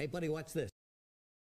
Hey, buddy, watch this.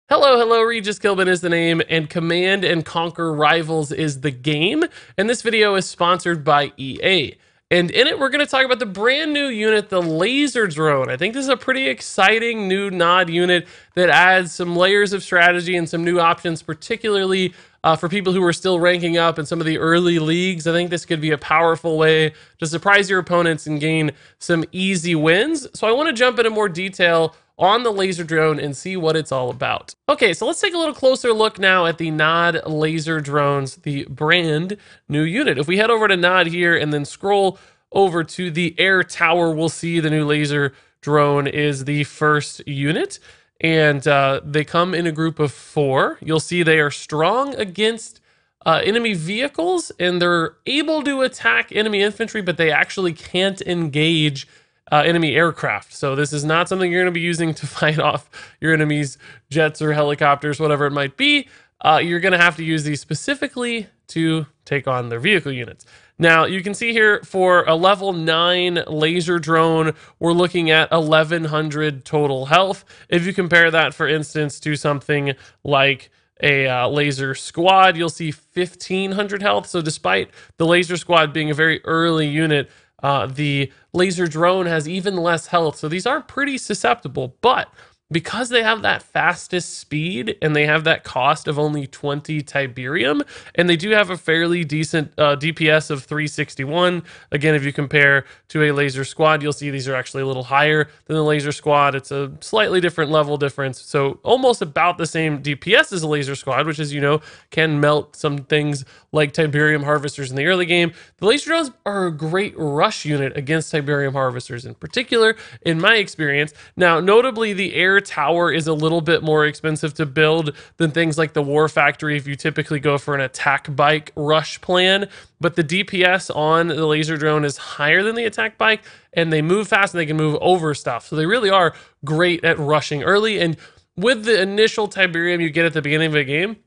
Hello, hello, Regis Kilbin is the name, and Command and Conquer Rivals is the game. And this video is sponsored by EA. And in it, we're going to talk about the brand new unit, the Laser Drone. I think this is a pretty exciting new NOD unit that adds some layers of strategy and some new options, particularly for people who are still ranking up in some of the early leagues. I think this could be a powerful way to surprise your opponents and gain some easy wins. So I want to jump into more detail on the Laser Drone and see what it's all about. Okay, so let's take a little closer look now at the NOD Laser Drones, the brand new unit. If we head over to NOD here and then scroll over to the air tower, we'll see the new Laser Drone is the first unit. And they come in a group of 4. You'll see they are strong against enemy vehicles, and they're able to attack enemy infantry, but they actually can't engage enemy aircraft. So this is not something you're going to be using to fight off your enemy's jets or helicopters, whatever it might be. You're going to have to use these specifically to take on their vehicle units. Now, you can see here for a level 9 laser drone, we're looking at 1100 total health. If you compare that, for instance, to something like a laser squad, you'll see 1500 health. So despite the laser squad being a very early unit, the laser drone has even less health. So these are pretty susceptible, but because they have that fastest speed and they have that cost of only 20 Tiberium, and they do have a fairly decent DPS of 361. Again, if you compare to a laser squad, you'll see these are actually a little higher than the laser squad. It's a slightly different level difference. So almost about the same DPS as a laser squad, which, as you know, can melt some things like Tiberium harvesters in the early game. The laser drones are a great rush unit against Tiberium harvesters in particular, in my experience. Now, notably, the air tower is a little bit more expensive to build than things like the War Factory if you typically go for an attack bike rush plan, but the DPS on the laser drone is higher than the attack bike, and they move fast and they can move over stuff. So they really are great at rushing early, and with the initial Tiberium you get at the beginning of a game,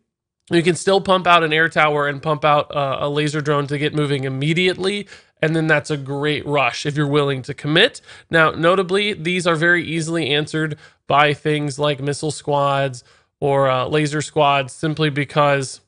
you can still pump out an air tower and pump out a laser drone to get moving immediately. And then that's a great rush if you're willing to commit. Now, notably, these are very easily answered by things like missile squads or laser squads, simply because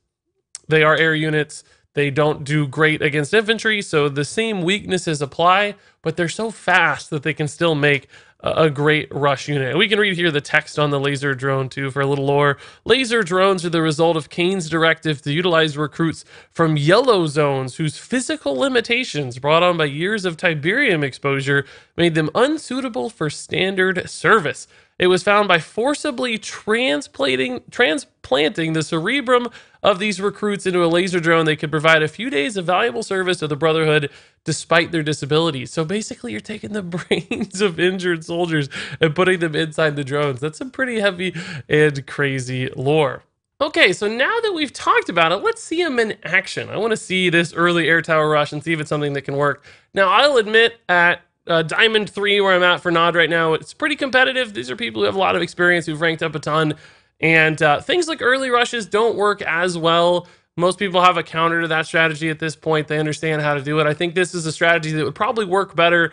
they are air units. They don't do great against infantry, so the same weaknesses apply, but they're so fast that they can still make a great rush unit. And we can read here the text on the laser drone too for a little lore. Laser drones are the result of Kane's directive to utilize recruits from yellow zones whose physical limitations brought on by years of Tiberium exposure made them unsuitable for standard service. It was found by forcibly transplanting the cerebrum of these recruits into a laser drone, they could provide a few days of valuable service to the Brotherhood despite their disabilities. So basically, you're taking the brains of injured soldiers and putting them inside the drones. That's some pretty heavy and crazy lore. Okay, so now that we've talked about it, let's see them in action. I want to see this early air tower rush and see if it's something that can work. Now, I'll admit at Diamond 3, where I'm at for NOD right now, it's pretty competitive. These are people who have a lot of experience, who've ranked up a ton. And things like early rushes don't work as well. Most people have a counter to that strategy at this point. They understand how to do it. I think this is a strategy that would probably work better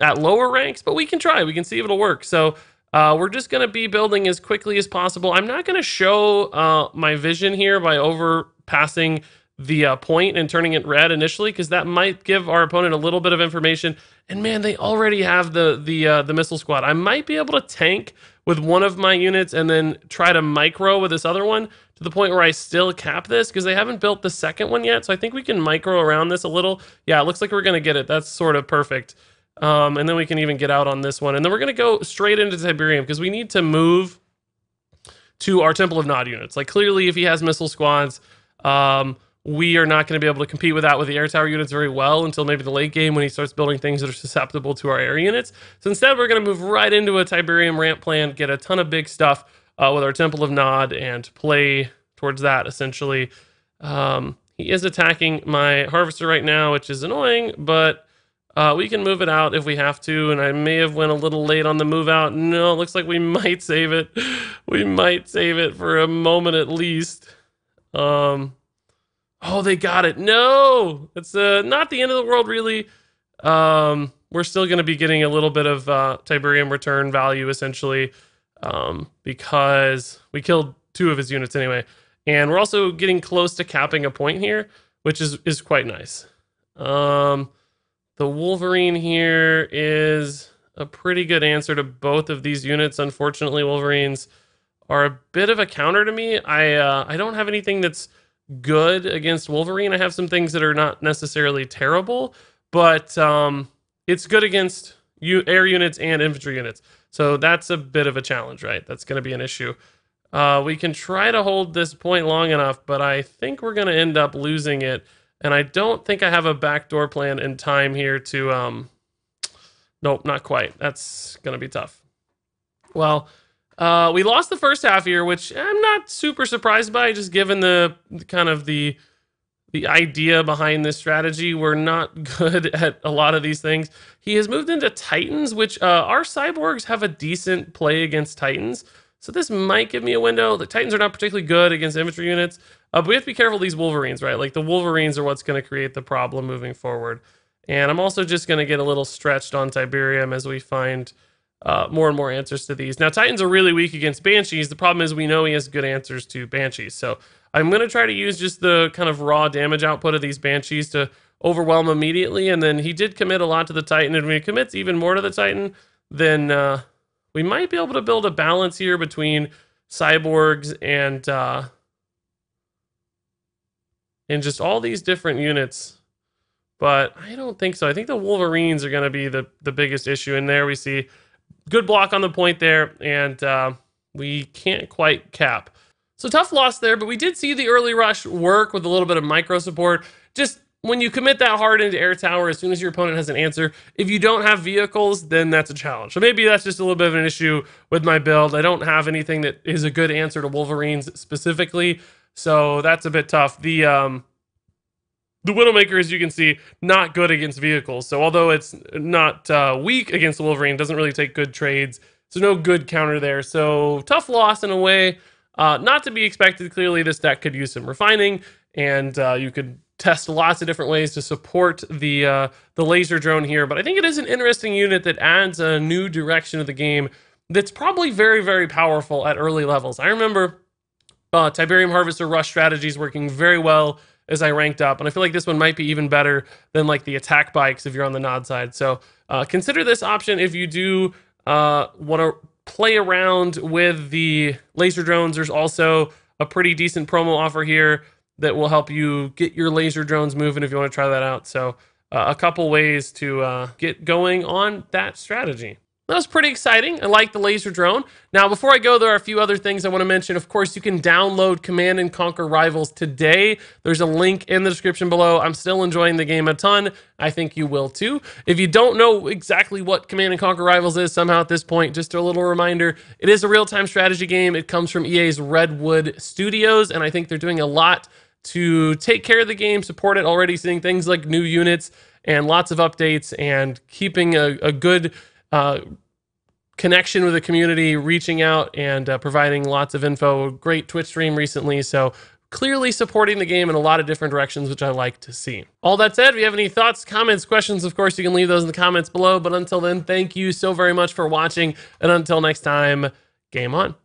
at lower ranks, but we can try. We can see if it'll work. So we're just going to be building as quickly as possible. I'm not going to show my vision here by overpassing the point and turning it red initially, because that might give our opponent a little bit of information. And man, they already have the missile squad. I might be able to tank with one of my units and then try to micro with this other one to the point where I still cap this, because they haven't built the second one yet. So I think we can micro around this a little. Yeah, it looks like we're going to get it. That's sort of perfect. And then we can even get out on this one. And then we're going to go straight into Tiberium, because we need to move to our Temple of Nod units. Like, clearly, if he has missile squads, we are not going to be able to compete with that with the air tower units very well until maybe the late game when he starts building things that are susceptible to our air units. So instead, we're going to move right into a Tiberium ramp plan, get a ton of big stuff with our Temple of Nod, and play towards that, essentially. He is attacking my Harvester right now, which is annoying, but we can move it out if we have to, and I may have went a little late on the move out. No, it looks like we might save it. We might save it for a moment at least. Oh, they got it. No, it's not the end of the world, really. We're still going to be getting a little bit of Tiberium return value, essentially. because we killed 2 of his units anyway. And we're also getting close to capping a point here, which is quite nice. The Wolverine here is a pretty good answer to both of these units. Unfortunately, Wolverines are a bit of a counter to me. I don't have anything that's good against Wolverine. I have some things that are not necessarily terrible, but it's good against air units and infantry units. So that's a bit of a challenge, right? That's going to be an issue. We can try to hold this point long enough, but I think we're going to end up losing it. And I don't think I have a backdoor plan in time here to... Nope, not quite. That's going to be tough. Well, we lost the first half here, which I'm not super surprised by, just given the kind of the idea behind this strategy. We're not good at a lot of these things. He has moved into Titans, which our cyborgs have a decent play against Titans. So this might give me a window. The Titans are not particularly good against infantry units, but we have to be careful of these Wolverines, right? Like the Wolverines are what's going to create the problem moving forward. And I'm also just going to get a little stretched on Tiberium as we find more and more answers to these. Now, Titans are really weak against Banshees. The problem is we know he has good answers to Banshees. So I'm going to try to use just the kind of raw damage output of these Banshees to overwhelm immediately. And then he did commit a lot to the Titan. And when he commits even more to the Titan, then we might be able to build a balance here between cyborgs and just all these different units. But I don't think so. I think the Wolverines are going to be the biggest issue in there. We see good block on the point there, and we can't quite cap. So tough loss there, but we did see the early rush work with a little bit of micro support. Just when you commit that hard into air tower, as soon as your opponent has an answer, if you don't have vehicles, then that's a challenge. So maybe that's just a little bit of an issue with my build. I don't have anything that is a good answer to Wolverines specifically, so that's a bit tough. The Widowmaker, as you can see, not good against vehicles. So although it's not weak against the Wolverine, doesn't really take good trades. So no good counter there. So tough loss in a way. Not to be expected. Clearly, this deck could use some refining, and you could test lots of different ways to support the laser drone here. But I think it is an interesting unit that adds a new direction of the game that's probably very, very powerful at early levels. I remember Tiberium Harvester Rush strategies working very well as I ranked up, and I feel like this one might be even better than like the attack bikes if you're on the Nod side. So consider this option if you do want to play around with the laser drones. There's also a pretty decent promo offer here that will help you get your laser drones moving if you want to try that out. So a couple ways to get going on that strategy. That was pretty exciting. I like the laser drone. Now, before I go, there are a few other things I want to mention. Of course, you can download Command & Conquer Rivals today. There's a link in the description below. I'm still enjoying the game a ton. I think you will too. If you don't know exactly what Command & Conquer Rivals is somehow at this point, just a little reminder, it is a real-time strategy game. It comes from EA's Redwood Studios, and I think they're doing a lot to take care of the game, support it, already seeing things like new units and lots of updates and keeping a good connection with the community, reaching out and providing lots of info. Great Twitch stream recently, so clearly supporting the game in a lot of different directions, which I like to see. All that said, if you have any thoughts, comments, questions, of course, you can leave those in the comments below. But until then, thank you so very much for watching, and until next time, game on.